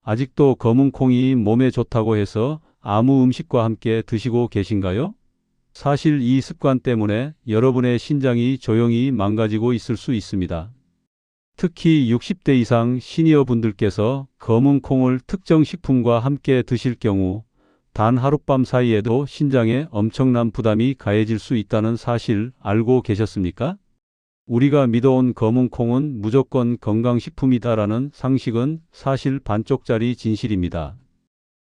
아직도 검은 콩이 몸에 좋다고 해서 아무 음식과 함께 드시고 계신가요? 사실 이 습관 때문에 여러분의 신장이 조용히 망가지고 있을 수 있습니다. 특히 60대 이상 시니어 분들께서 검은 콩을 특정 식품과 함께 드실 경우 단 하룻밤 사이에도 신장에 엄청난 부담이 가해질 수 있다는 사실 알고 계셨습니까? 우리가 믿어온 검은 콩은 무조건 건강식품이다라는 상식은 사실 반쪽짜리 진실입니다.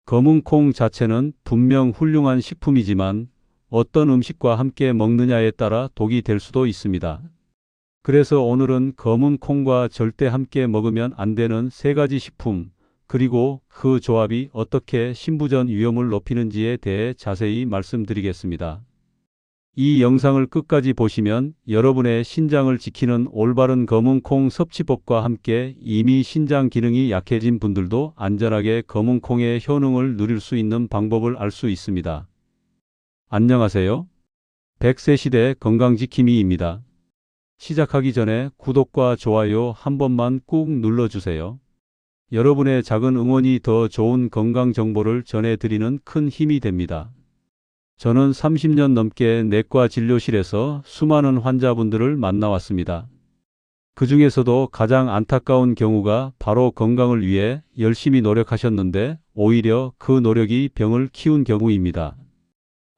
검은 콩 자체는 분명 훌륭한 식품이지만 어떤 음식과 함께 먹느냐에 따라 독이 될 수도 있습니다. 그래서 오늘은 검은 콩과 절대 함께 먹으면 안 되는 세 가지 식품, 그리고 그 조합이 어떻게 신부전 위험을 높이는지에 대해 자세히 말씀드리겠습니다. 이 영상을 끝까지 보시면 여러분의 신장을 지키는 올바른 검은 콩 섭취법과 함께 이미 신장 기능이 약해진 분들도 안전하게 검은 콩의 효능을 누릴 수 있는 방법을 알 수 있습니다. 안녕하세요. 100세 시대 건강지킴이입니다. 시작하기 전에 구독과 좋아요 한 번만 꾹 눌러주세요. 여러분의 작은 응원이 더 좋은 건강 정보를 전해드리는 큰 힘이 됩니다. 저는 30년 넘게 내과 진료실에서 수많은 환자분들을 만나왔습니다. 그 중에서도 가장 안타까운 경우가 바로 건강을 위해 열심히 노력하셨는데 오히려 그 노력이 병을 키운 경우입니다.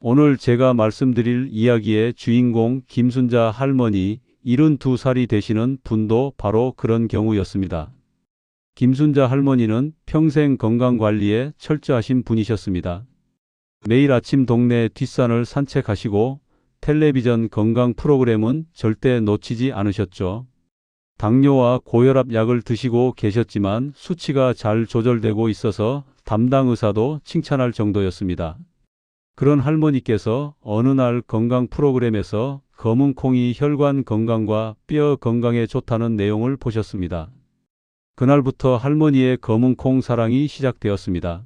오늘 제가 말씀드릴 이야기의 주인공 김순자 할머니 72살이 되시는 분도 바로 그런 경우였습니다. 김순자 할머니는 평생 건강관리에 철저하신 분이셨습니다. 매일 아침 동네 뒷산을 산책하시고 텔레비전 건강 프로그램은 절대 놓치지 않으셨죠. 당뇨와 고혈압 약을 드시고 계셨지만 수치가 잘 조절되고 있어서 담당 의사도 칭찬할 정도였습니다. 그런 할머니께서 어느 날 건강 프로그램에서 검은 콩이 혈관 건강과 뼈 건강에 좋다는 내용을 보셨습니다. 그날부터 할머니의 검은 콩 사랑이 시작되었습니다.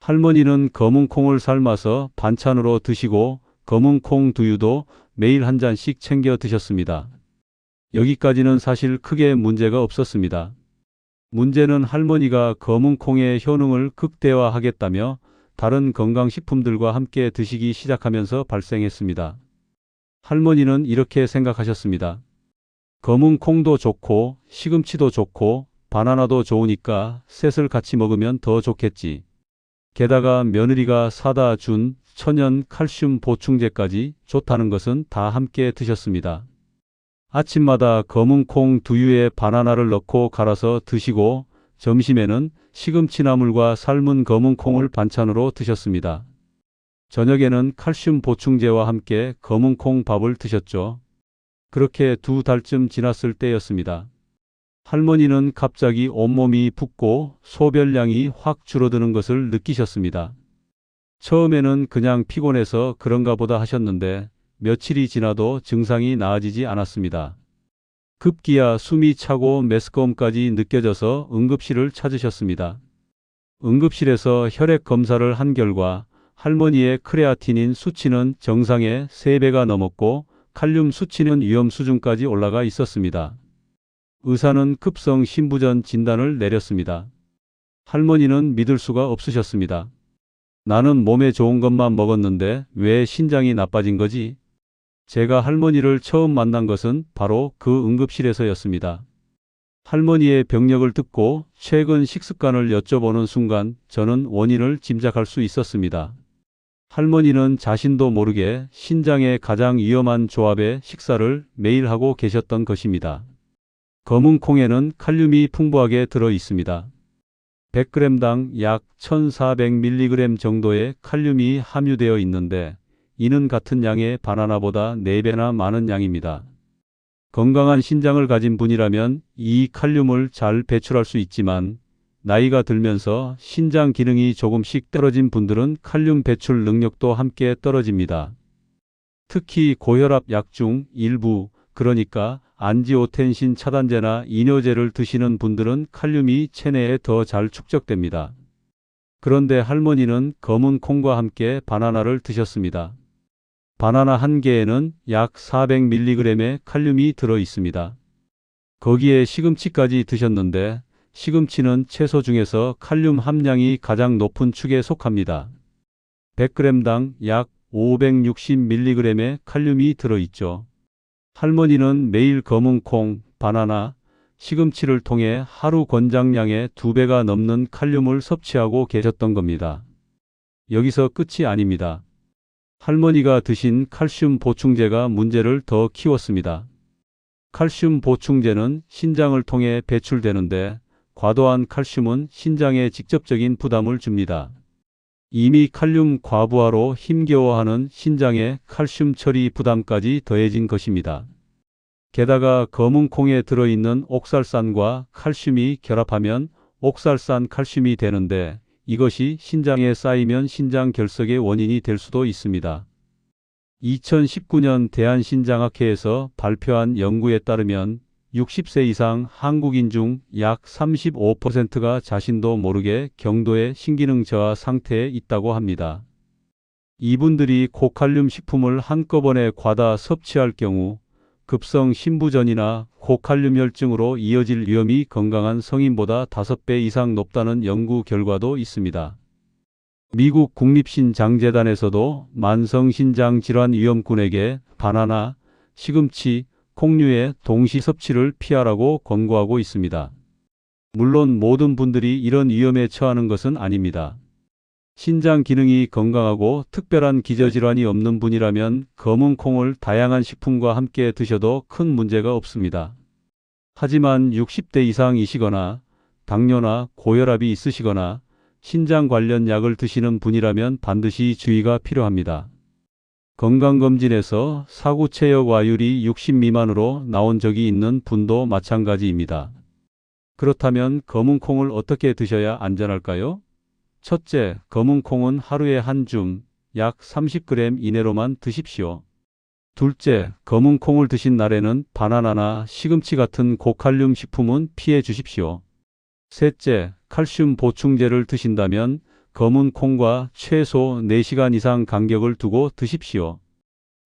할머니는 검은 콩을 삶아서 반찬으로 드시고 검은 콩 두유도 매일 한 잔씩 챙겨 드셨습니다. 여기까지는 사실 크게 문제가 없었습니다. 문제는 할머니가 검은 콩의 효능을 극대화하겠다며 다른 건강식품들과 함께 드시기 시작하면서 발생했습니다. 할머니는 이렇게 생각하셨습니다. 검은 콩도 좋고 시금치도 좋고 바나나도 좋으니까 셋을 같이 먹으면 더 좋겠지. 게다가 며느리가 사다 준 천연 칼슘 보충제까지 좋다는 것은 다 함께 드셨습니다. 아침마다 검은 콩 두유에 바나나를 넣고 갈아서 드시고 점심에는 시금치 나물과 삶은 검은 콩을 반찬으로 드셨습니다. 저녁에는 칼슘 보충제와 함께 검은 콩 밥을 드셨죠. 그렇게 2달쯤 지났을 때였습니다. 할머니는 갑자기 온몸이 붓고 소변량이 확 줄어드는 것을 느끼셨습니다. 처음에는 그냥 피곤해서 그런가 보다 하셨는데 며칠이 지나도 증상이 나아지지 않았습니다. 급기야 숨이 차고 메스꺼움까지 느껴져서 응급실을 찾으셨습니다. 응급실에서 혈액 검사를 한 결과 할머니의 크레아티닌 수치는 정상의 3배가 넘었고 칼륨 수치는 위험 수준까지 올라가 있었습니다. 의사는 급성 신부전 진단을 내렸습니다. 할머니는 믿을 수가 없으셨습니다. 나는 몸에 좋은 것만 먹었는데 왜 신장이 나빠진 거지? 제가 할머니를 처음 만난 것은 바로 그 응급실에서였습니다. 할머니의 병력을 듣고 최근 식습관을 여쭤보는 순간 저는 원인을 짐작할 수 있었습니다. 할머니는 자신도 모르게 신장에 가장 위험한 조합의 식사를 매일 하고 계셨던 것입니다. 검은 콩에는 칼륨이 풍부하게 들어 있습니다. 100g당 약 1400mg 정도의 칼륨이 함유되어 있는데 이는 같은 양의 바나나보다 4배나 많은 양입니다. 건강한 신장을 가진 분이라면 이 칼륨을 잘 배출할 수 있지만 나이가 들면서 신장 기능이 조금씩 떨어진 분들은 칼륨 배출 능력도 함께 떨어집니다. 특히 고혈압 약 중 일부, 그러니까 안지오텐신 차단제나 이뇨제를 드시는 분들은 칼륨이 체내에 더 잘 축적됩니다. 그런데 할머니는 검은 콩과 함께 바나나를 드셨습니다. 바나나 한 개에는 약 400mg의 칼륨이 들어 있습니다. 거기에 시금치까지 드셨는데 시금치는 채소 중에서 칼륨 함량이 가장 높은 축에 속합니다. 100g당 약 560mg의 칼륨이 들어있죠. 할머니는 매일 검은 콩, 바나나, 시금치를 통해 하루 권장량의 2배가 넘는 칼륨을 섭취하고 계셨던 겁니다. 여기서 끝이 아닙니다. 할머니가 드신 칼슘 보충제가 문제를 더 키웠습니다. 칼슘 보충제는 신장을 통해 배출되는데 과도한 칼슘은 신장에 직접적인 부담을 줍니다. 이미 칼륨 과부하로 힘겨워하는 신장에 칼슘 처리 부담까지 더해진 것입니다. 게다가 검은 콩에 들어있는 옥살산과 칼슘이 결합하면 옥살산 칼슘이 되는데 이것이 신장에 쌓이면 신장 결석의 원인이 될 수도 있습니다. 2019년 대한신장학회에서 발표한 연구에 따르면 60세 이상 한국인 중 약 35%가 자신도 모르게 경도의 신기능 저하 상태에 있다고 합니다. 이분들이 고칼륨 식품을 한꺼번에 과다 섭취할 경우 급성 신부전이나 고칼륨혈증으로 이어질 위험이 건강한 성인보다 5배 이상 높다는 연구 결과도 있습니다. 미국 국립신장재단에서도 만성신장질환 위험군에게 바나나, 시금치, 콩류의 동시 섭취를 피하라고 권고하고 있습니다. 물론 모든 분들이 이런 위험에 처하는 것은 아닙니다. 신장 기능이 건강하고 특별한 기저질환이 없는 분이라면 검은 콩을 다양한 식품과 함께 드셔도 큰 문제가 없습니다. 하지만 60대 이상이시거나 당뇨나 고혈압이 있으시거나 신장 관련 약을 드시는 분이라면 반드시 주의가 필요합니다. 건강검진에서 사구체역와율이 60 미만으로 나온 적이 있는 분도 마찬가지입니다. 그렇다면 검은 콩을 어떻게 드셔야 안전할까요? 첫째, 검은 콩은 하루에 한 줌, 약 30g 이내로만 드십시오. 둘째, 검은 콩을 드신 날에는 바나나나 시금치 같은 고칼륨 식품은 피해 주십시오. 셋째, 칼슘 보충제를 드신다면 검은 콩과 최소 4시간 이상 간격을 두고 드십시오.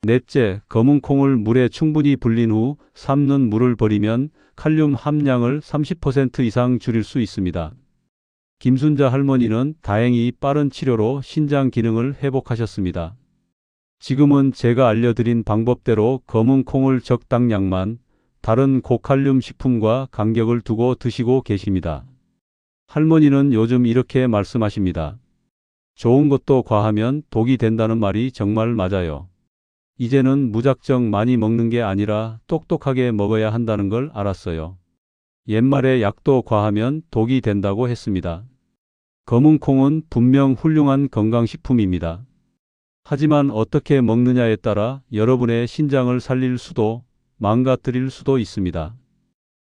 넷째, 검은 콩을 물에 충분히 불린 후 삶는 물을 버리면 칼륨 함량을 30% 이상 줄일 수 있습니다. 김순자 할머니는 다행히 빠른 치료로 신장 기능을 회복하셨습니다. 지금은 제가 알려드린 방법대로 검은 콩을 적당량만 다른 고칼륨 식품과 간격을 두고 드시고 계십니다. 할머니는 요즘 이렇게 말씀하십니다. 좋은 것도 과하면 독이 된다는 말이 정말 맞아요. 이제는 무작정 많이 먹는 게 아니라 똑똑하게 먹어야 한다는 걸 알았어요. 옛말에 약도 과하면 독이 된다고 했습니다. 검은 콩은 분명 훌륭한 건강식품입니다. 하지만 어떻게 먹느냐에 따라 여러분의 신장을 살릴 수도 망가뜨릴 수도 있습니다.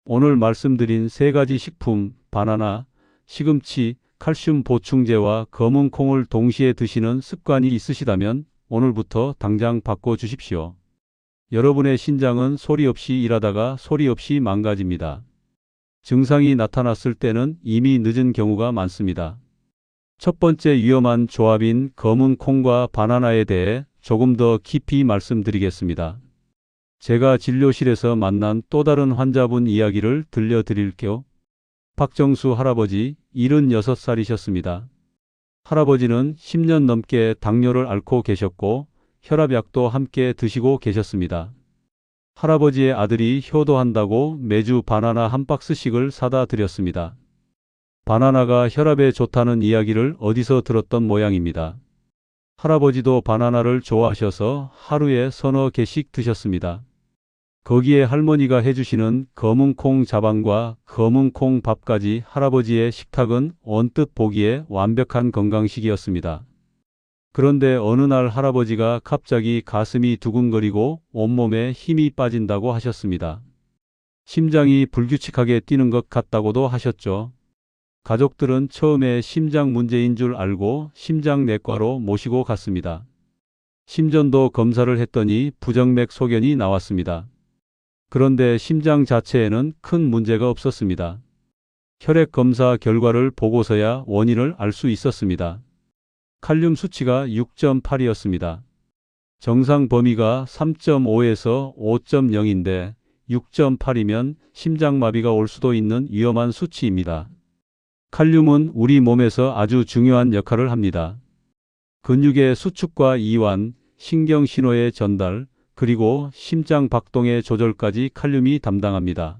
오늘 말씀드린 3가지 식품, 바나나, 시금치, 칼슘 보충제와 검은 콩을 동시에 드시는 습관이 있으시다면 오늘부터 당장 바꿔주십시오. 여러분의 신장은 소리 없이 일하다가 소리 없이 망가집니다. 증상이 나타났을 때는 이미 늦은 경우가 많습니다. 첫 번째 위험한 조합인 검은 콩과 바나나에 대해 조금 더 깊이 말씀드리겠습니다. 제가 진료실에서 만난 또 다른 환자분 이야기를 들려드릴게요. 박정수 할아버지 76살이셨습니다. 할아버지는 10년 넘게 당뇨를 앓고 계셨고 혈압약도 함께 드시고 계셨습니다. 할아버지의 아들이 효도한다고 매주 바나나 한 박스씩을 사다 드렸습니다. 바나나가 혈압에 좋다는 이야기를 어디서 들었던 모양입니다. 할아버지도 바나나를 좋아하셔서 하루에 서너 개씩 드셨습니다. 거기에 할머니가 해주시는 검은 콩 자반과 검은 콩 밥까지 할아버지의 식탁은 언뜻 보기에 완벽한 건강식이었습니다. 그런데 어느 날 할아버지가 갑자기 가슴이 두근거리고 온몸에 힘이 빠진다고 하셨습니다. 심장이 불규칙하게 뛰는 것 같다고도 하셨죠. 가족들은 처음에 심장 문제인 줄 알고 심장내과로 모시고 갔습니다. 심전도 검사를 했더니 부정맥 소견이 나왔습니다. 그런데 심장 자체에는 큰 문제가 없었습니다. 혈액 검사 결과를 보고서야 원인을 알 수 있었습니다. 칼륨 수치가 6.8이었습니다. 정상 범위가 3.5에서 5.0인데 6.8이면 심장마비가 올 수도 있는 위험한 수치입니다. 칼륨은 우리 몸에서 아주 중요한 역할을 합니다. 근육의 수축과 이완, 신경 신호의 전달, 그리고 심장 박동의 조절까지 칼륨이 담당합니다.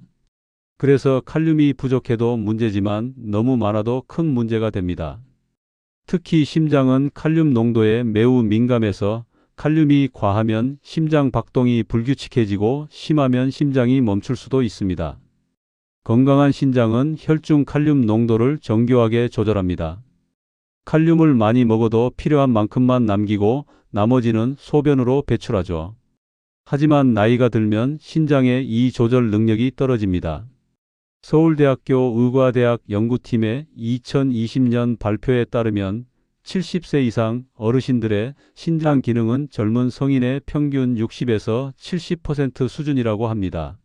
그래서 칼륨이 부족해도 문제지만 너무 많아도 큰 문제가 됩니다. 특히 심장은 칼륨 농도에 매우 민감해서 칼륨이 과하면 심장 박동이 불규칙해지고 심하면 심장이 멈출 수도 있습니다. 건강한 신장은 혈중 칼륨 농도를 정교하게 조절합니다. 칼륨을 많이 먹어도 필요한 만큼만 남기고 나머지는 소변으로 배출하죠. 하지만 나이가 들면 신장의 이 조절 능력이 떨어집니다. 서울대학교 의과대학 연구팀의 2020년 발표에 따르면 70세 이상 어르신들의 신장 기능은 젊은 성인의 평균 60에서 70% 수준이라고 합니다.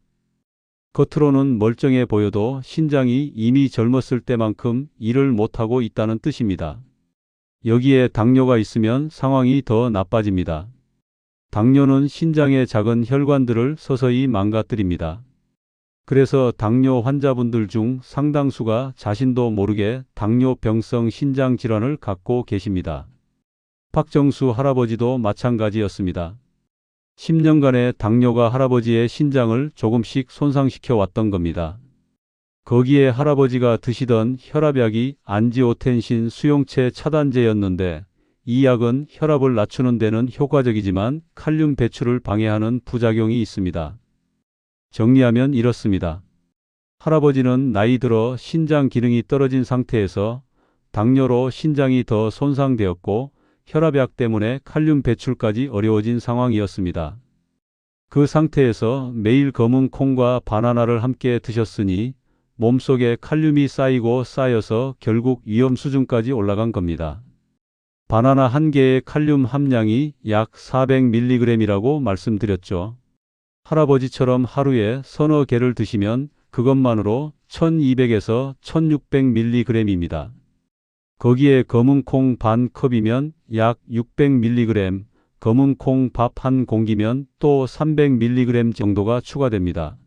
겉으로는 멀쩡해 보여도 신장이 이미 젊었을 때만큼 일을 못하고 있다는 뜻입니다. 여기에 당뇨가 있으면 상황이 더 나빠집니다. 당뇨는 신장의 작은 혈관들을 서서히 망가뜨립니다. 그래서 당뇨 환자분들 중 상당수가 자신도 모르게 당뇨병성 신장질환을 갖고 계십니다. 박정수 할아버지도 마찬가지였습니다. 10년간의 당뇨가 할아버지의 신장을 조금씩 손상시켜 왔던 겁니다. 거기에 할아버지가 드시던 혈압약이 안지오텐신 수용체 차단제였는데 이 약은 혈압을 낮추는 데는 효과적이지만 칼륨 배출을 방해하는 부작용이 있습니다. 정리하면 이렇습니다. 할아버지는 나이 들어 신장 기능이 떨어진 상태에서 당뇨로 신장이 더 손상되었고 혈압약 때문에 칼륨 배출까지 어려워진 상황이었습니다. 그 상태에서 매일 검은 콩과 바나나를 함께 드셨으니 몸속에 칼륨이 쌓이고 쌓여서 결국 위험 수준까지 올라간 겁니다. 바나나 한 개의 칼륨 함량이 약 400mg이라고 말씀드렸죠. 할아버지처럼 하루에 서너 개를 드시면 그것만으로 1200에서 1600mg입니다. 거기에 검은 콩 반 컵이면 약 600mg, 검은 콩 밥 한 공기면 또 300mg 정도가 추가됩니다.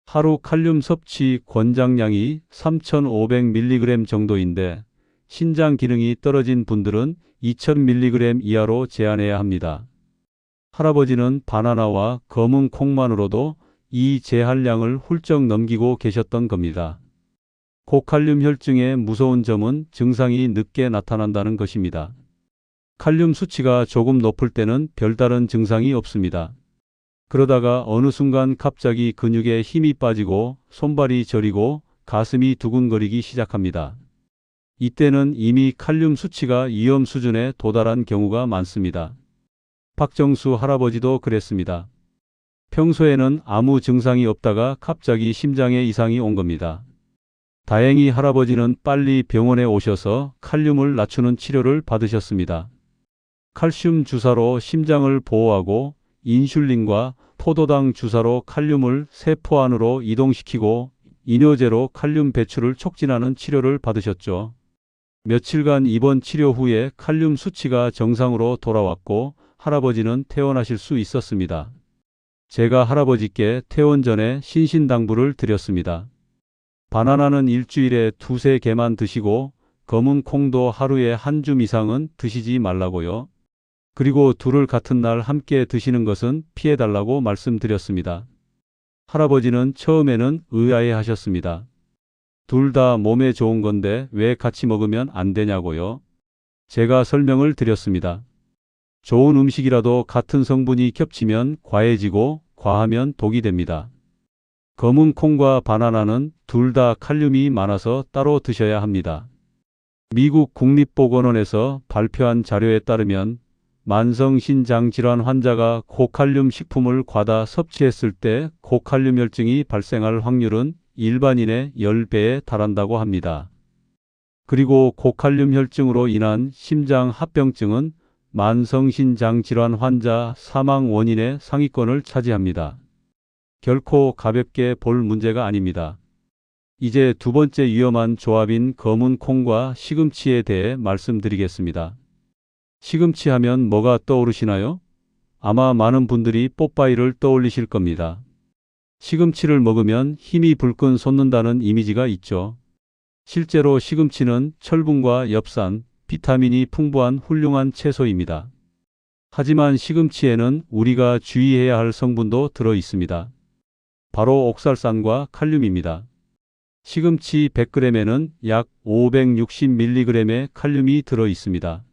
하루 칼륨 섭취 권장량이 3500mg 정도인데 신장 기능이 떨어진 분들은 2000mg 이하로 제한해야 합니다. 할아버지는 바나나와 검은 콩만으로도 이 제한량을 훌쩍 넘기고 계셨던 겁니다. 고칼륨 혈증의 무서운 점은 증상이 늦게 나타난다는 것입니다. 칼륨 수치가 조금 높을 때는 별다른 증상이 없습니다. 그러다가 어느 순간 갑자기 근육에 힘이 빠지고 손발이 저리고 가슴이 두근거리기 시작합니다. 이때는 이미 칼륨 수치가 위험 수준에 도달한 경우가 많습니다. 박정수 할아버지도 그랬습니다. 평소에는 아무 증상이 없다가 갑자기 심장에 이상이 온 겁니다. 다행히 할아버지는 빨리 병원에 오셔서 칼륨을 낮추는 치료를 받으셨습니다. 칼슘 주사로 심장을 보호하고 인슐린과 포도당 주사로 칼륨을 세포 안으로 이동시키고 이뇨제로 칼륨 배출을 촉진하는 치료를 받으셨죠. 며칠간 입원 치료 후에 칼륨 수치가 정상으로 돌아왔고 할아버지는 퇴원하실 수 있었습니다. 제가 할아버지께 퇴원 전에 신신당부를 드렸습니다. 바나나는 일주일에 2~3개만 드시고 검은 콩도 하루에 한 줌 이상은 드시지 말라고요. 그리고 둘을 같은 날 함께 드시는 것은 피해달라고 말씀드렸습니다. 할아버지는 처음에는 의아해 하셨습니다. 둘 다 몸에 좋은 건데 왜 같이 먹으면 안 되냐고요? 제가 설명을 드렸습니다. 좋은 음식이라도 같은 성분이 겹치면 과해지고 과하면 독이 됩니다. 검은 콩과 바나나는 둘 다 칼륨이 많아서 따로 드셔야 합니다. 미국 국립보건원에서 발표한 자료에 따르면 만성신장질환 환자가 고칼륨 식품을 과다 섭취했을 때 고칼륨 혈증이 발생할 확률은 일반인의 10배에 달한다고 합니다. 그리고 고칼륨 혈증으로 인한 심장 합병증은 만성신장질환 환자 사망 원인의 상위권을 차지합니다. 결코 가볍게 볼 문제가 아닙니다. 이제 두 번째 위험한 조합인 검은 콩과 시금치에 대해 말씀드리겠습니다. 시금치 하면 뭐가 떠오르시나요? 아마 많은 분들이 뽀빠이를 떠올리실 겁니다. 시금치를 먹으면 힘이 불끈 솟는다는 이미지가 있죠. 실제로 시금치는 철분과 엽산, 비타민이 풍부한 훌륭한 채소입니다. 하지만 시금치에는 우리가 주의해야 할 성분도 들어 있습니다. 바로 옥살산과 칼륨입니다. 시금치 100g에는 약 560mg의 칼륨이 들어 있습니다.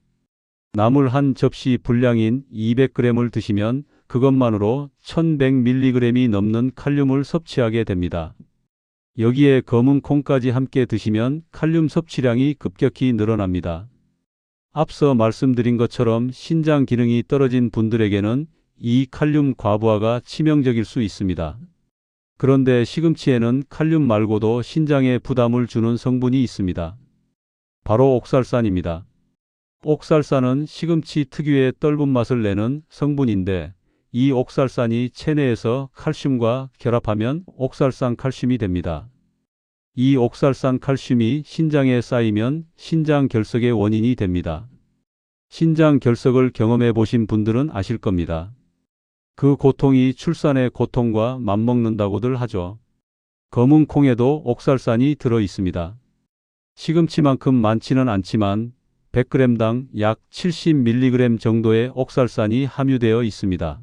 나물 한 접시 분량인 200g을 드시면 그것만으로 1100mg이 넘는 칼륨을 섭취하게 됩니다. 여기에 검은 콩까지 함께 드시면 칼륨 섭취량이 급격히 늘어납니다. 앞서 말씀드린 것처럼 신장 기능이 떨어진 분들에게는 이 칼륨 과부하가 치명적일 수 있습니다. 그런데 시금치에는 칼륨 말고도 신장에 부담을 주는 성분이 있습니다. 바로 옥살산입니다. 옥살산은 시금치 특유의 떫은 맛을 내는 성분인데 이 옥살산이 체내에서 칼슘과 결합하면 옥살산 칼슘이 됩니다. 이 옥살산 칼슘이 신장에 쌓이면 신장 결석의 원인이 됩니다. 신장 결석을 경험해 보신 분들은 아실 겁니다. 그 고통이 출산의 고통과 맞먹는다고들 하죠. 검은 콩에도 옥살산이 들어 있습니다. 시금치만큼 많지는 않지만 100g당 약 70mg 정도의 옥살산이 함유되어 있습니다.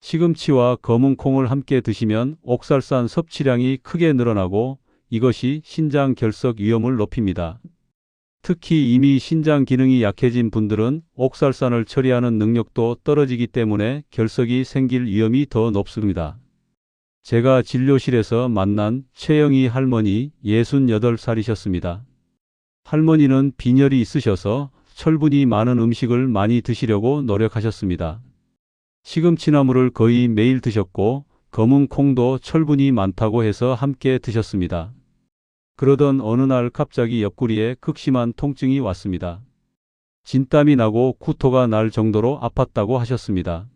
시금치와 검은 콩을 함께 드시면 옥살산 섭취량이 크게 늘어나고 이것이 신장 결석 위험을 높입니다. 특히 이미 신장 기능이 약해진 분들은 옥살산을 처리하는 능력도 떨어지기 때문에 결석이 생길 위험이 더 높습니다. 제가 진료실에서 만난 최영희 할머니 68살이셨습니다. 할머니는 빈혈이 있으셔서 철분이 많은 음식을 많이 드시려고 노력하셨습니다. 시금치나물을 거의 매일 드셨고 검은 콩도 철분이 많다고 해서 함께 드셨습니다. 그러던 어느 날 갑자기 옆구리에 극심한 통증이 왔습니다. 진땀이 나고 구토가 날 정도로 아팠다고 하셨습니다.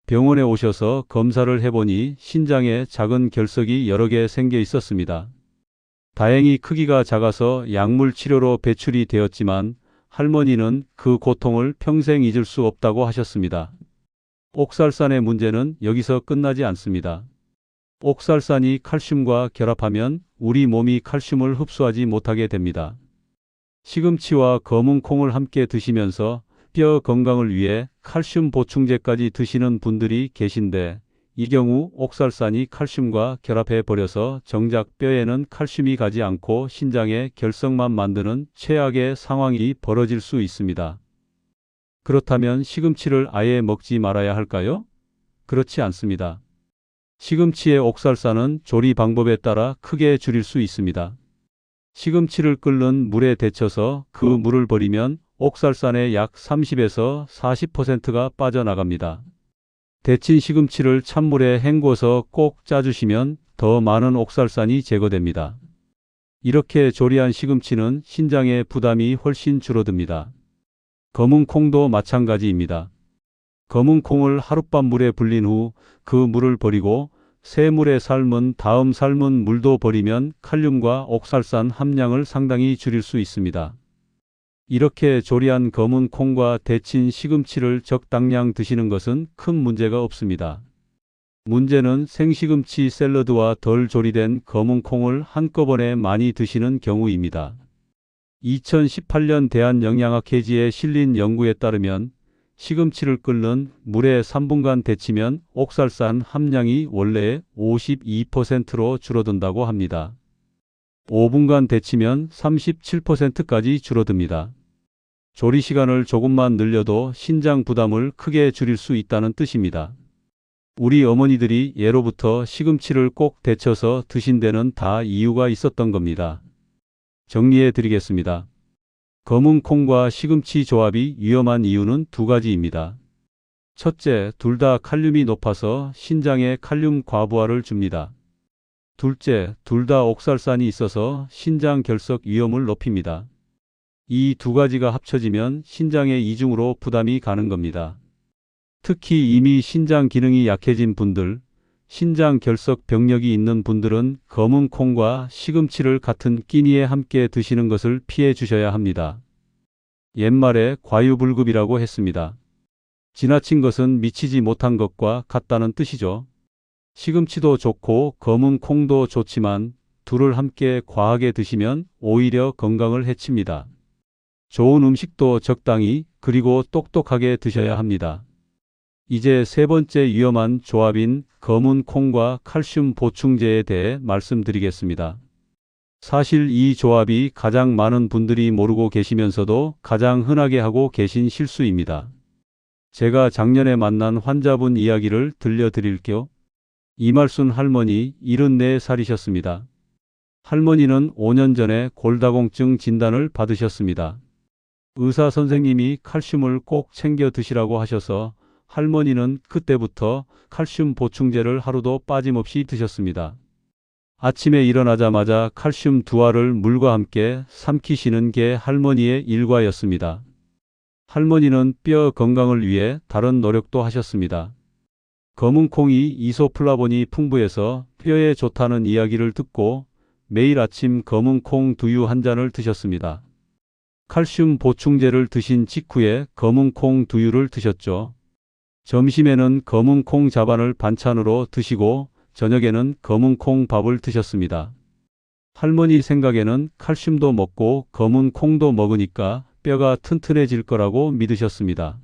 병원에 오셔서 검사를 해보니 신장에 작은 결석이 여러 개 생겨 있었습니다. 다행히 크기가 작아서 약물 치료로 배출이 되었지만 할머니는 그 고통을 평생 잊을 수 없다고 하셨습니다. 옥살산의 문제는 여기서 끝나지 않습니다. 옥살산이 칼슘과 결합하면 우리 몸이 칼슘을 흡수하지 못하게 됩니다. 시금치와 검은 콩을 함께 드시면서 뼈 건강을 위해 칼슘 보충제까지 드시는 분들이 계신데 이 경우 옥살산이 칼슘과 결합해 버려서 정작 뼈에는 칼슘이 가지 않고 신장에 결석만 만드는 최악의 상황이 벌어질 수 있습니다. 그렇다면 시금치를 아예 먹지 말아야 할까요? 그렇지 않습니다. 시금치의 옥살산은 조리 방법에 따라 크게 줄일 수 있습니다. 시금치를 끓는 물에 데쳐서 그 물을 버리면 옥살산의 약 30에서 40%가 빠져나갑니다. 데친 시금치를 찬물에 헹궈서 꼭 짜주시면 더 많은 옥살산이 제거됩니다. 이렇게 조리한 시금치는 신장의 부담이 훨씬 줄어듭니다. 검은 콩도 마찬가지입니다. 검은 콩을 하룻밤 물에 불린 후 그 물을 버리고 새 물에 삶은 다음 삶은 물도 버리면 칼륨과 옥살산 함량을 상당히 줄일 수 있습니다. 이렇게 조리한 검은 콩과 데친 시금치를 적당량 드시는 것은 큰 문제가 없습니다. 문제는 생시금치 샐러드와 덜 조리된 검은 콩을 한꺼번에 많이 드시는 경우입니다. 2018년 대한영양학회지에 실린 연구에 따르면 시금치를 끓는 물에 3분간 데치면 옥살산 함량이 원래 52%로 줄어든다고 합니다. 5분간 데치면 37%까지 줄어듭니다. 조리 시간을 조금만 늘려도 신장 부담을 크게 줄일 수 있다는 뜻입니다. 우리 어머니들이 예로부터 시금치를 꼭 데쳐서 드신 데는 다 이유가 있었던 겁니다. 정리해 드리겠습니다. 검은 콩과 시금치 조합이 위험한 이유는 두 가지입니다. 첫째, 둘 다 칼륨이 높아서 신장에 칼륨 과부하를 줍니다. 둘째, 둘 다 옥살산이 있어서 신장 결석 위험을 높입니다. 이 두 가지가 합쳐지면 신장에 이중으로 부담이 가는 겁니다. 특히 이미 신장 기능이 약해진 분들, 신장 결석 병력이 있는 분들은 검은 콩과 시금치를 같은 끼니에 함께 드시는 것을 피해 주셔야 합니다. 옛말에 과유불급이라고 했습니다. 지나친 것은 미치지 못한 것과 같다는 뜻이죠. 시금치도 좋고 검은 콩도 좋지만 둘을 함께 과하게 드시면 오히려 건강을 해칩니다. 좋은 음식도 적당히 그리고 똑똑하게 드셔야 합니다. 이제 세 번째 위험한 조합인 검은 콩과 칼슘 보충제에 대해 말씀드리겠습니다. 사실 이 조합이 가장 많은 분들이 모르고 계시면서도 가장 흔하게 하고 계신 실수입니다. 제가 작년에 만난 환자분 이야기를 들려드릴게요. 이말순 할머니 74살이셨습니다. 할머니는 5년 전에 골다공증 진단을 받으셨습니다. 의사 선생님이 칼슘을 꼭 챙겨 드시라고 하셔서 할머니는 그때부터 칼슘 보충제를 하루도 빠짐없이 드셨습니다. 아침에 일어나자마자 칼슘 2알을 물과 함께 삼키시는 게 할머니의 일과였습니다. 할머니는 뼈 건강을 위해 다른 노력도 하셨습니다. 검은 콩이 이소플라본이 풍부해서 뼈에 좋다는 이야기를 듣고 매일 아침 검은 콩 두유 한 잔을 드셨습니다. 칼슘 보충제를 드신 직후에 검은 콩 두유를 드셨죠. 점심에는 검은 콩 자반을 반찬으로 드시고 저녁에는 검은 콩 밥을 드셨습니다. 할머니 생각에는 칼슘도 먹고 검은 콩도 먹으니까 뼈가 튼튼해질 거라고 믿으셨습니다.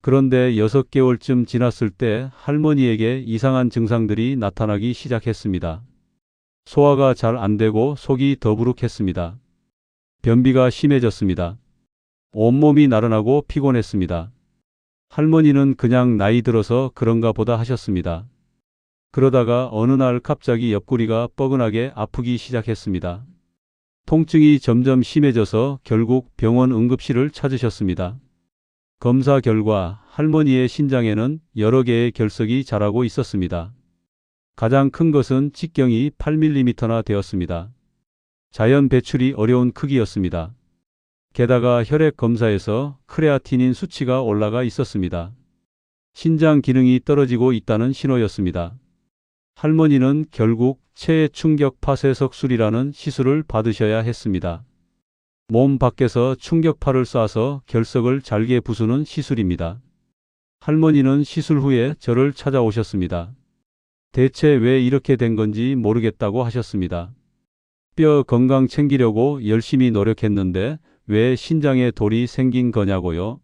그런데 6개월쯤 지났을 때 할머니에게 이상한 증상들이 나타나기 시작했습니다. 소화가 잘 안 되고 속이 더부룩했습니다. 변비가 심해졌습니다. 온몸이 나른하고 피곤했습니다. 할머니는 그냥 나이 들어서 그런가 보다 하셨습니다. 그러다가 어느 날 갑자기 옆구리가 뻐근하게 아프기 시작했습니다. 통증이 점점 심해져서 결국 병원 응급실을 찾으셨습니다. 검사 결과 할머니의 신장에는 여러 개의 결석이 자라고 있었습니다. 가장 큰 것은 직경이 8mm나 되었습니다. 자연 배출이 어려운 크기였습니다. 게다가 혈액 검사에서 크레아티닌 수치가 올라가 있었습니다. 신장 기능이 떨어지고 있다는 신호였습니다. 할머니는 결국 체해 충격 파쇄석술이라는 시술을 받으셔야 했습니다. 몸 밖에서 충격파를 쏴서 결석을 잘게 부수는 시술입니다. 할머니는 시술 후에 저를 찾아오셨습니다. 대체 왜 이렇게 된 건지 모르겠다고 하셨습니다. 뼈 건강 챙기려고 열심히 노력했는데 왜 신장에 돌이 생긴 거냐고요?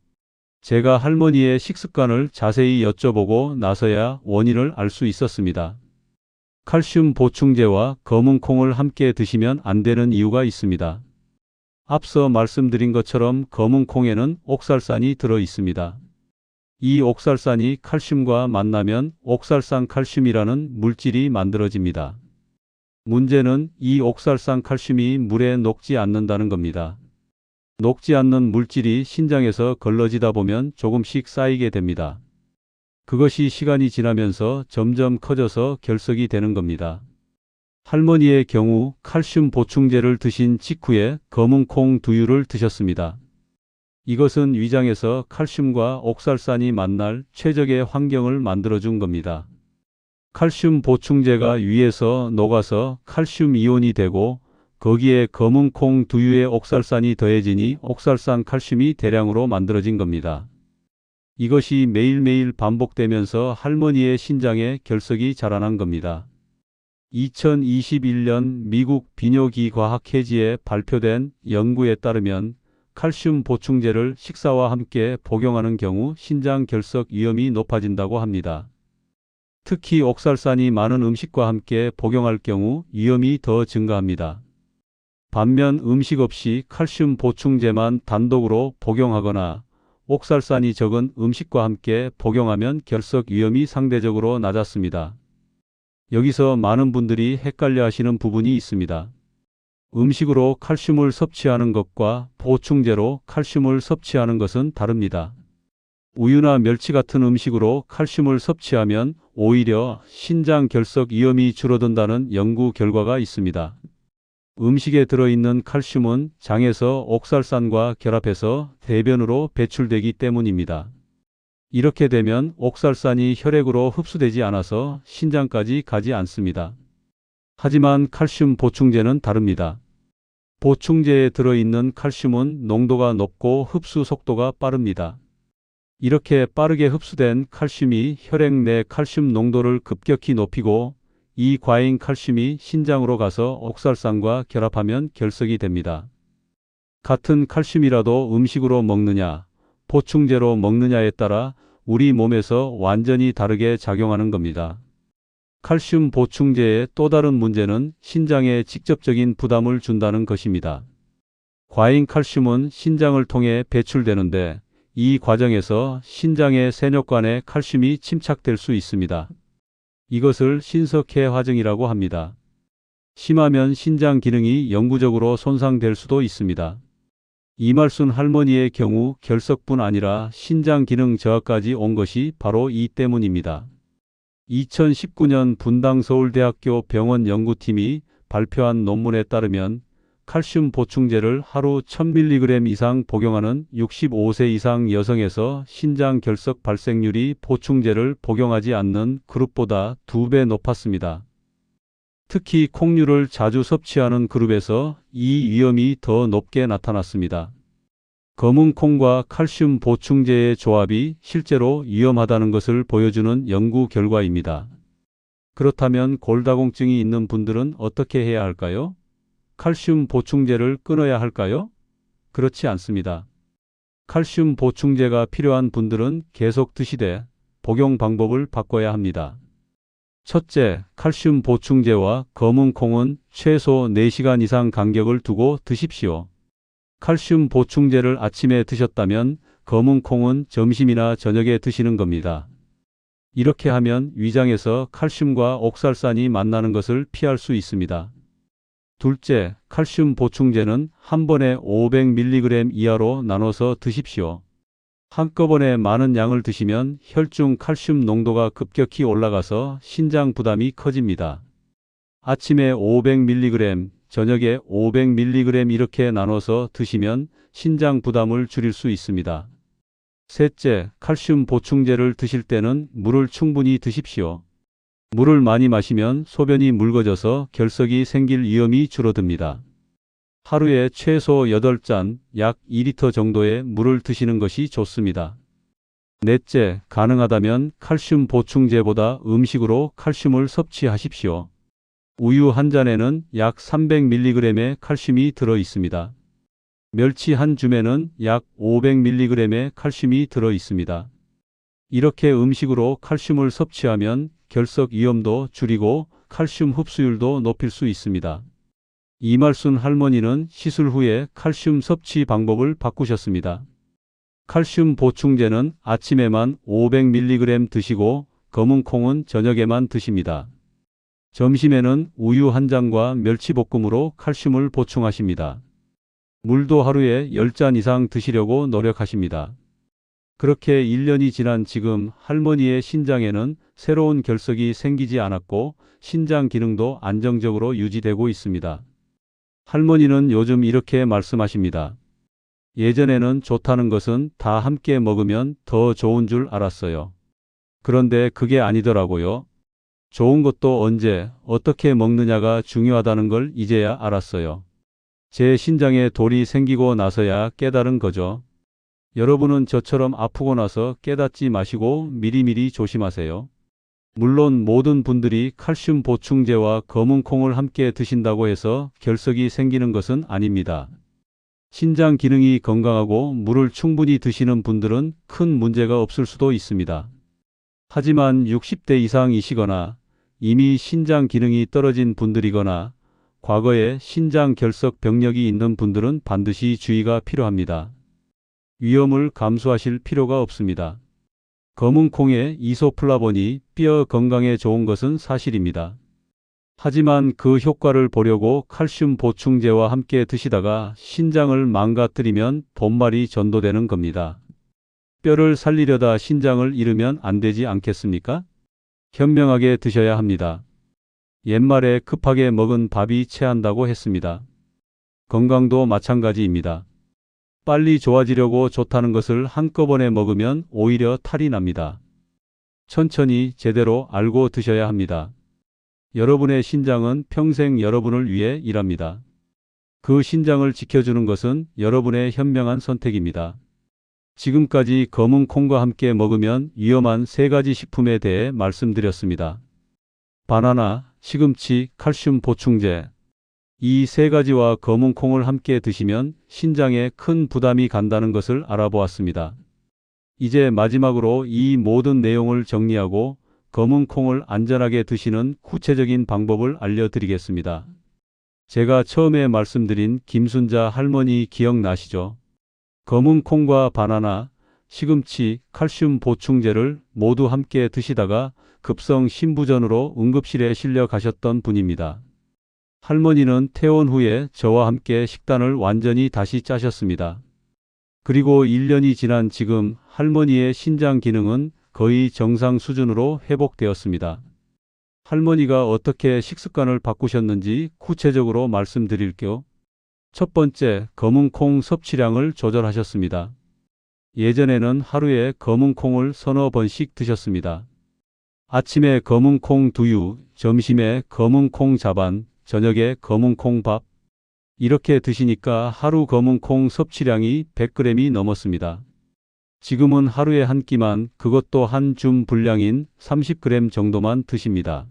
제가 할머니의 식습관을 자세히 여쭤보고 나서야 원인을 알 수 있었습니다. 칼슘 보충제와 검은 콩을 함께 드시면 안 되는 이유가 있습니다. 앞서 말씀드린 것처럼 검은 콩에는 옥살산이 들어 있습니다. 이 옥살산이 칼슘과 만나면 옥살산 칼슘이라는 물질이 만들어집니다. 문제는 이 옥살산 칼슘이 물에 녹지 않는다는 겁니다. 녹지 않는 물질이 신장에서 걸러지다 보면 조금씩 쌓이게 됩니다. 그것이 시간이 지나면서 점점 커져서 결석이 되는 겁니다. 할머니의 경우 칼슘 보충제를 드신 직후에 검은 콩 두유를 드셨습니다. 이것은 위장에서 칼슘과 옥살산이 만날 최적의 환경을 만들어준 겁니다. 칼슘 보충제가 위에서 녹아서 칼슘 이온이 되고 거기에 검은 콩 두유의 옥살산이 더해지니 옥살산 칼슘이 대량으로 만들어진 겁니다. 이것이 매일매일 반복되면서 할머니의 신장에 결석이 자라난 겁니다. 2021년 미국 비뇨기과학회지에 발표된 연구에 따르면 칼슘 보충제를 식사와 함께 복용하는 경우 신장 결석 위험이 높아진다고 합니다. 특히 옥살산이 많은 음식과 함께 복용할 경우 위험이 더 증가합니다. 반면 음식 없이 칼슘 보충제만 단독으로 복용하거나 옥살산이 적은 음식과 함께 복용하면 결석 위험이 상대적으로 낮았습니다. 여기서 많은 분들이 헷갈려 하시는 부분이 있습니다. 음식으로 칼슘을 섭취하는 것과 보충제로 칼슘을 섭취하는 것은 다릅니다. 우유나 멸치 같은 음식으로 칼슘을 섭취하면 오히려 신장 결석 위험이 줄어든다는 연구 결과가 있습니다. 음식에 들어있는 칼슘은 장에서 옥살산과 결합해서 대변으로 배출되기 때문입니다. 이렇게 되면 옥살산이 혈액으로 흡수되지 않아서 신장까지 가지 않습니다. 하지만 칼슘 보충제는 다릅니다. 보충제에 들어있는 칼슘은 농도가 높고 흡수 속도가 빠릅니다. 이렇게 빠르게 흡수된 칼슘이 혈액 내 칼슘 농도를 급격히 높이고 이 과잉 칼슘이 신장으로 가서 옥살산과 결합하면 결석이 됩니다. 같은 칼슘이라도 음식으로 먹느냐, 보충제로 먹느냐에 따라 우리 몸에서 완전히 다르게 작용하는 겁니다. 칼슘 보충제의 또 다른 문제는 신장에 직접적인 부담을 준다는 것입니다. 과잉 칼슘은 신장을 통해 배출되는데 이 과정에서 신장의 세뇨관에 칼슘이 침착될 수 있습니다. 이것을 신석회화증이라고 합니다. 심하면 신장 기능이 영구적으로 손상될 수도 있습니다. 이말순 할머니의 경우 결석뿐 아니라 신장 기능 저하까지 온 것이 바로 이 때문입니다. 2019년 분당 서울대학교 병원 연구팀이 발표한 논문에 따르면 칼슘 보충제를 하루 1000mg 이상 복용하는 65세 이상 여성에서 신장 결석 발생률이 보충제를 복용하지 않는 그룹보다 2배 높았습니다. 특히 콩류를 자주 섭취하는 그룹에서 이 위험이 더 높게 나타났습니다. 검은 콩과 칼슘 보충제의 조합이 실제로 위험하다는 것을 보여주는 연구 결과입니다. 그렇다면 골다공증이 있는 분들은 어떻게 해야 할까요? 칼슘 보충제를 끊어야 할까요? 그렇지 않습니다. 칼슘 보충제가 필요한 분들은 계속 드시되 복용 방법을 바꿔야 합니다. 첫째, 칼슘 보충제와 검은 콩은 최소 4시간 이상 간격을 두고 드십시오. 칼슘 보충제를 아침에 드셨다면 검은 콩은 점심이나 저녁에 드시는 겁니다. 이렇게 하면 위장에서 칼슘과 옥살산이 만나는 것을 피할 수 있습니다. 둘째, 칼슘 보충제는 한 번에 500mg 이하로 나눠서 드십시오. 한꺼번에 많은 양을 드시면 혈중 칼슘 농도가 급격히 올라가서 신장 부담이 커집니다. 아침에 500mg, 저녁에 500mg 이렇게 나눠서 드시면 신장 부담을 줄일 수 있습니다. 셋째, 칼슘 보충제를 드실 때는 물을 충분히 드십시오. 물을 많이 마시면 소변이 묽어져서 결석이 생길 위험이 줄어듭니다. 하루에 최소 8잔, 약 2리터 정도의 물을 드시는 것이 좋습니다. 넷째, 가능하다면 칼슘 보충제보다 음식으로 칼슘을 섭취하십시오. 우유 한 잔에는 약 300mg의 칼슘이 들어 있습니다. 멸치 한 줌에는 약 500mg의 칼슘이 들어 있습니다. 이렇게 음식으로 칼슘을 섭취하면 결석 위험도 줄이고 칼슘 흡수율도 높일 수 있습니다. 이말순 할머니는 시술 후에 칼슘 섭취 방법을 바꾸셨습니다. 칼슘 보충제는 아침에만 500mg 드시고 검은 콩은 저녁에만 드십니다. 점심에는 우유 한 잔과 멸치볶음으로 칼슘을 보충하십니다. 물도 하루에 10잔 이상 드시려고 노력하십니다. 그렇게 1년이 지난 지금 할머니의 신장에는 새로운 결석이 생기지 않았고 신장 기능도 안정적으로 유지되고 있습니다. 할머니는 요즘 이렇게 말씀하십니다. 예전에는 좋다는 것은 다 함께 먹으면 더 좋은 줄 알았어요. 그런데 그게 아니더라고요. 좋은 것도 언제, 어떻게 먹느냐가 중요하다는 걸 이제야 알았어요. 제 신장에 돌이 생기고 나서야 깨달은 거죠. 여러분은 저처럼 아프고 나서 깨닫지 마시고 미리미리 조심하세요. 물론 모든 분들이 칼슘 보충제와 검은 콩을 함께 드신다고 해서 결석이 생기는 것은 아닙니다. 신장 기능이 건강하고 물을 충분히 드시는 분들은 큰 문제가 없을 수도 있습니다. 하지만 60대 이상이시거나 이미 신장 기능이 떨어진 분들이거나 과거에 신장 결석 병력이 있는 분들은 반드시 주의가 필요합니다. 위험을 감수하실 필요가 없습니다. 검은 콩의 이소플라본이 뼈 건강에 좋은 것은 사실입니다. 하지만 그 효과를 보려고 칼슘 보충제와 함께 드시다가 신장을 망가뜨리면 본말이 전도되는 겁니다. 뼈를 살리려다 신장을 잃으면 안 되지 않겠습니까? 현명하게 드셔야 합니다. 옛말에 급하게 먹은 밥이 체한다고 했습니다. 건강도 마찬가지입니다. 빨리 좋아지려고 좋다는 것을 한꺼번에 먹으면 오히려 탈이 납니다. 천천히 제대로 알고 드셔야 합니다. 여러분의 신장은 평생 여러분을 위해 일합니다. 그 신장을 지켜주는 것은 여러분의 현명한 선택입니다. 지금까지 검은 콩과 함께 먹으면 위험한 3가지 식품에 대해 말씀드렸습니다. 바나나, 시금치, 칼슘 보충제. 이 3가지와 검은 콩을 함께 드시면 신장에 큰 부담이 간다는 것을 알아보았습니다. 이제 마지막으로 이 모든 내용을 정리하고 검은 콩을 안전하게 드시는 구체적인 방법을 알려드리겠습니다. 제가 처음에 말씀드린 김순자 할머니 기억나시죠? 검은 콩과 바나나, 시금치, 칼슘 보충제를 모두 함께 드시다가 급성 신부전으로 응급실에 실려 가셨던 분입니다. 할머니는 퇴원 후에 저와 함께 식단을 완전히 다시 짜셨습니다. 그리고 1년이 지난 지금 할머니의 신장 기능은 거의 정상 수준으로 회복되었습니다. 할머니가 어떻게 식습관을 바꾸셨는지 구체적으로 말씀드릴게요. 첫 번째, 검은 콩 섭취량을 조절하셨습니다. 예전에는 하루에 검은 콩을 서너 번씩 드셨습니다. 아침에 검은 콩 두유, 점심에 검은 콩 자반, 저녁에 검은 콩 밥. 이렇게 드시니까 하루 검은 콩 섭취량이 100g이 넘었습니다. 지금은 하루에 한 끼만, 그것도 한 줌 분량인 30g 정도만 드십니다.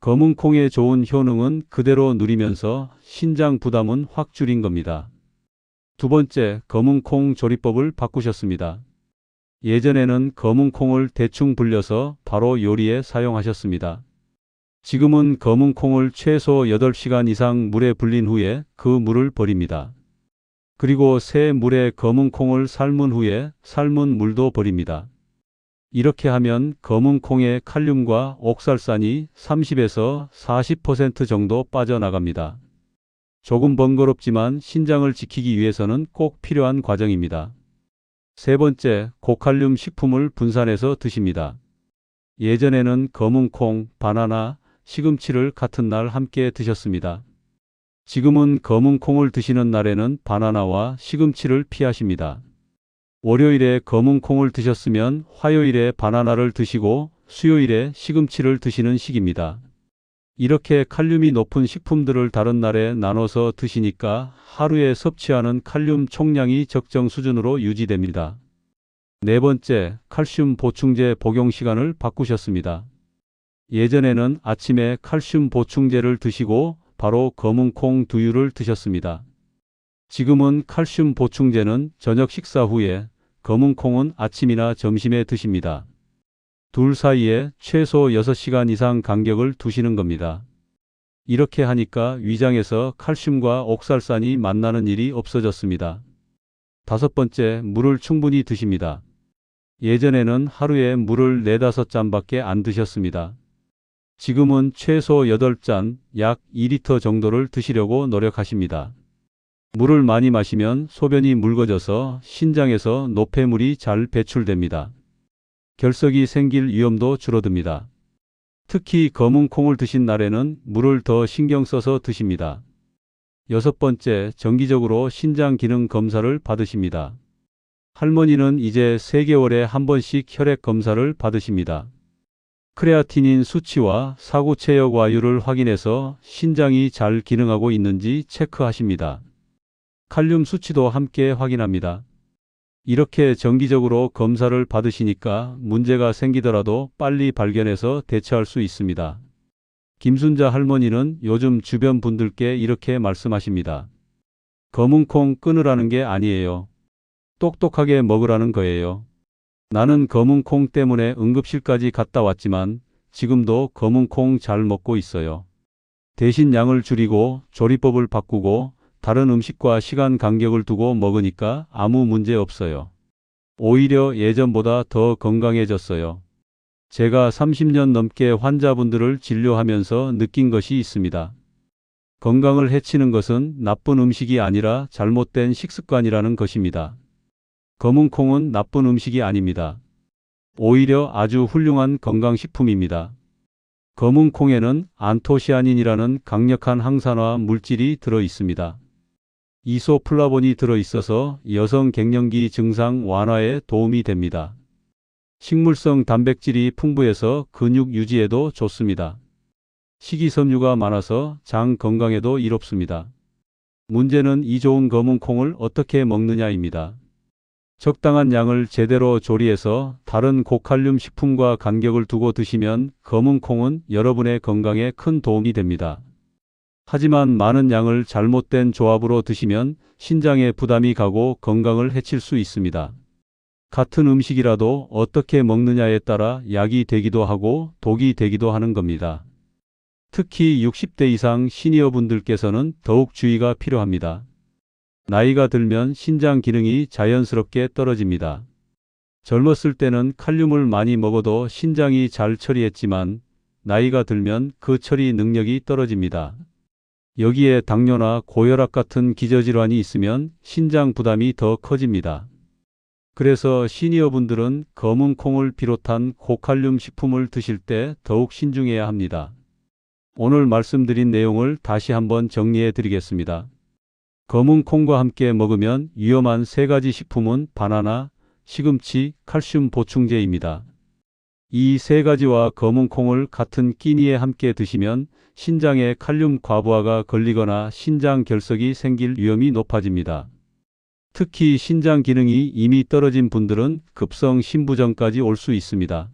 검은 콩의 좋은 효능은 그대로 누리면서 신장 부담은 확 줄인 겁니다. 두 번째, 검은 콩 조리법을 바꾸셨습니다. 예전에는 검은 콩을 대충 불려서 바로 요리에 사용하셨습니다. 지금은 검은 콩을 최소 8시간 이상 물에 불린 후에 그 물을 버립니다. 그리고 새 물에 검은 콩을 삶은 후에 삶은 물도 버립니다. 이렇게 하면 검은 콩의 칼륨과 옥살산이 30에서 40% 정도 빠져나갑니다. 조금 번거롭지만 신장을 지키기 위해서는 꼭 필요한 과정입니다. 세 번째, 고칼륨 식품을 분산해서 드십니다. 예전에는 검은 콩, 바나나, 시금치를 같은 날 함께 드셨습니다. 지금은 검은 콩을 드시는 날에는 바나나와 시금치를 피하십니다. 월요일에 검은 콩을 드셨으면 화요일에 바나나를 드시고 수요일에 시금치를 드시는 식입니다. 이렇게 칼륨이 높은 식품들을 다른 날에 나눠서 드시니까 하루에 섭취하는 칼륨 총량이 적정 수준으로 유지됩니다. 네 번째, 칼슘 보충제 복용 시간을 바꾸셨습니다. 예전에는 아침에 칼슘 보충제를 드시고 바로 검은 콩 두유를 드셨습니다. 지금은 칼슘 보충제는 저녁 식사 후에, 검은 콩은 아침이나 점심에 드십니다. 둘 사이에 최소 6시간 이상 간격을 두시는 겁니다. 이렇게 하니까 위장에서 칼슘과 옥살산이 만나는 일이 없어졌습니다. 다섯 번째, 물을 충분히 드십니다. 예전에는 하루에 물을 4~5잔밖에 안 드셨습니다. 지금은 최소 8잔, 약 2리터 정도를 드시려고 노력하십니다. 물을 많이 마시면 소변이 묽어져서 신장에서 노폐물이 잘 배출됩니다. 결석이 생길 위험도 줄어듭니다. 특히 검은 콩을 드신 날에는 물을 더 신경 써서 드십니다. 여섯 번째, 정기적으로 신장 기능 검사를 받으십니다. 할머니는 이제 3개월에 한 번씩 혈액 검사를 받으십니다. 크레아티닌 수치와 사구체역와율을 확인해서 신장이 잘 기능하고 있는지 체크하십니다. 칼륨 수치도 함께 확인합니다. 이렇게 정기적으로 검사를 받으시니까 문제가 생기더라도 빨리 발견해서 대처할 수 있습니다. 김순자 할머니는 요즘 주변 분들께 이렇게 말씀하십니다. 검은 콩 끊으라는 게 아니에요. 똑똑하게 먹으라는 거예요. 나는 검은 콩 때문에 응급실까지 갔다 왔지만 지금도 검은 콩 잘 먹고 있어요. 대신 양을 줄이고 조리법을 바꾸고 다른 음식과 시간 간격을 두고 먹으니까 아무 문제 없어요. 오히려 예전보다 더 건강해졌어요. 제가 30년 넘게 환자분들을 진료하면서 느낀 것이 있습니다. 건강을 해치는 것은 나쁜 음식이 아니라 잘못된 식습관이라는 것입니다. 검은 콩은 나쁜 음식이 아닙니다. 오히려 아주 훌륭한 건강식품입니다. 검은 콩에는 안토시아닌이라는 강력한 항산화 물질이 들어 있습니다. 이소플라본이 들어 있어서 여성 갱년기 증상 완화에 도움이 됩니다. 식물성 단백질이 풍부해서 근육 유지에도 좋습니다. 식이섬유가 많아서 장 건강에도 이롭습니다. 문제는 이 좋은 검은 콩을 어떻게 먹느냐입니다. 적당한 양을 제대로 조리해서 다른 고칼륨 식품과 간격을 두고 드시면 검은 콩은 여러분의 건강에 큰 도움이 됩니다. 하지만 많은 양을 잘못된 조합으로 드시면 신장에 부담이 가고 건강을 해칠 수 있습니다. 같은 음식이라도 어떻게 먹느냐에 따라 약이 되기도 하고 독이 되기도 하는 겁니다. 특히 60대 이상 시니어 분들께서는 더욱 주의가 필요합니다. 나이가 들면 신장 기능이 자연스럽게 떨어집니다. 젊었을 때는 칼륨을 많이 먹어도 신장이 잘 처리했지만 나이가 들면 그 처리 능력이 떨어집니다. 여기에 당뇨나 고혈압 같은 기저질환이 있으면 신장 부담이 더 커집니다. 그래서 시니어 분들은 검은 콩을 비롯한 고칼륨 식품을 드실 때 더욱 신중해야 합니다. 오늘 말씀드린 내용을 다시 한번 정리해 드리겠습니다. 검은 콩과 함께 먹으면 위험한 3가지 식품은 바나나, 시금치, 칼슘 보충제입니다. 이 3가지와 검은 콩을 같은 끼니에 함께 드시면 신장에 칼륨 과부하가 걸리거나 신장 결석이 생길 위험이 높아집니다. 특히 신장 기능이 이미 떨어진 분들은 급성 심부전까지 올 수 있습니다.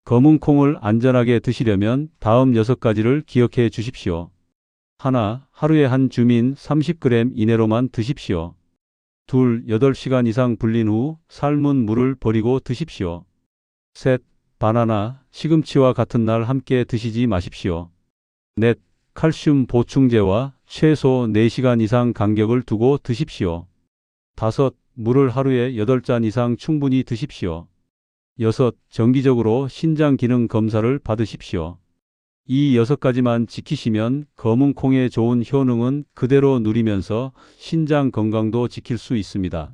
검은 콩을 안전하게 드시려면 다음 6가지를 기억해 주십시오. 하나, 하루에 한 주민 30g 이내로만 드십시오. 둘, 8시간 이상 불린 후 삶은 물을 버리고 드십시오. 셋, 바나나, 시금치와 같은 날 함께 드시지 마십시오. 넷, 칼슘 보충제와 최소 4시간 이상 간격을 두고 드십시오. 다섯, 물을 하루에 8잔 이상 충분히 드십시오. 여섯, 정기적으로 신장 기능 검사를 받으십시오. 이 6가지만 지키시면 검은 콩의 좋은 효능은 그대로 누리면서 신장 건강도 지킬 수 있습니다.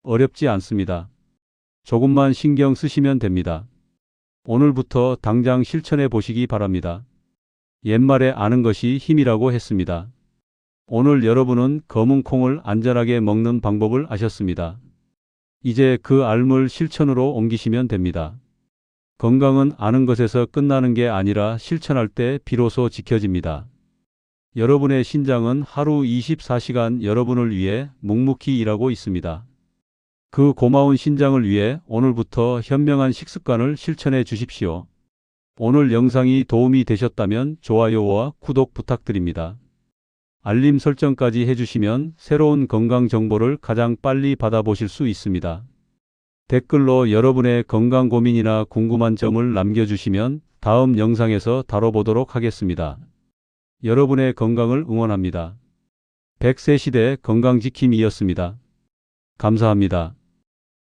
어렵지 않습니다. 조금만 신경 쓰시면 됩니다. 오늘부터 당장 실천해 보시기 바랍니다. 옛말에 아는 것이 힘이라고 했습니다. 오늘 여러분은 검은 콩을 안전하게 먹는 방법을 아셨습니다. 이제 그 알물 실천으로 옮기시면 됩니다. 건강은 아는 것에서 끝나는 게 아니라 실천할 때 비로소 지켜집니다. 여러분의 신장은 하루 24시간 여러분을 위해 묵묵히 일하고 있습니다. 그 고마운 신장을 위해 오늘부터 현명한 식습관을 실천해 주십시오. 오늘 영상이 도움이 되셨다면 좋아요와 구독 부탁드립니다. 알림 설정까지 해주시면 새로운 건강 정보를 가장 빨리 받아보실 수 있습니다. 댓글로 여러분의 건강 고민이나 궁금한 점을 남겨주시면 다음 영상에서 다뤄보도록 하겠습니다. 여러분의 건강을 응원합니다. 100세 시대 건강지킴이였습니다. 감사합니다.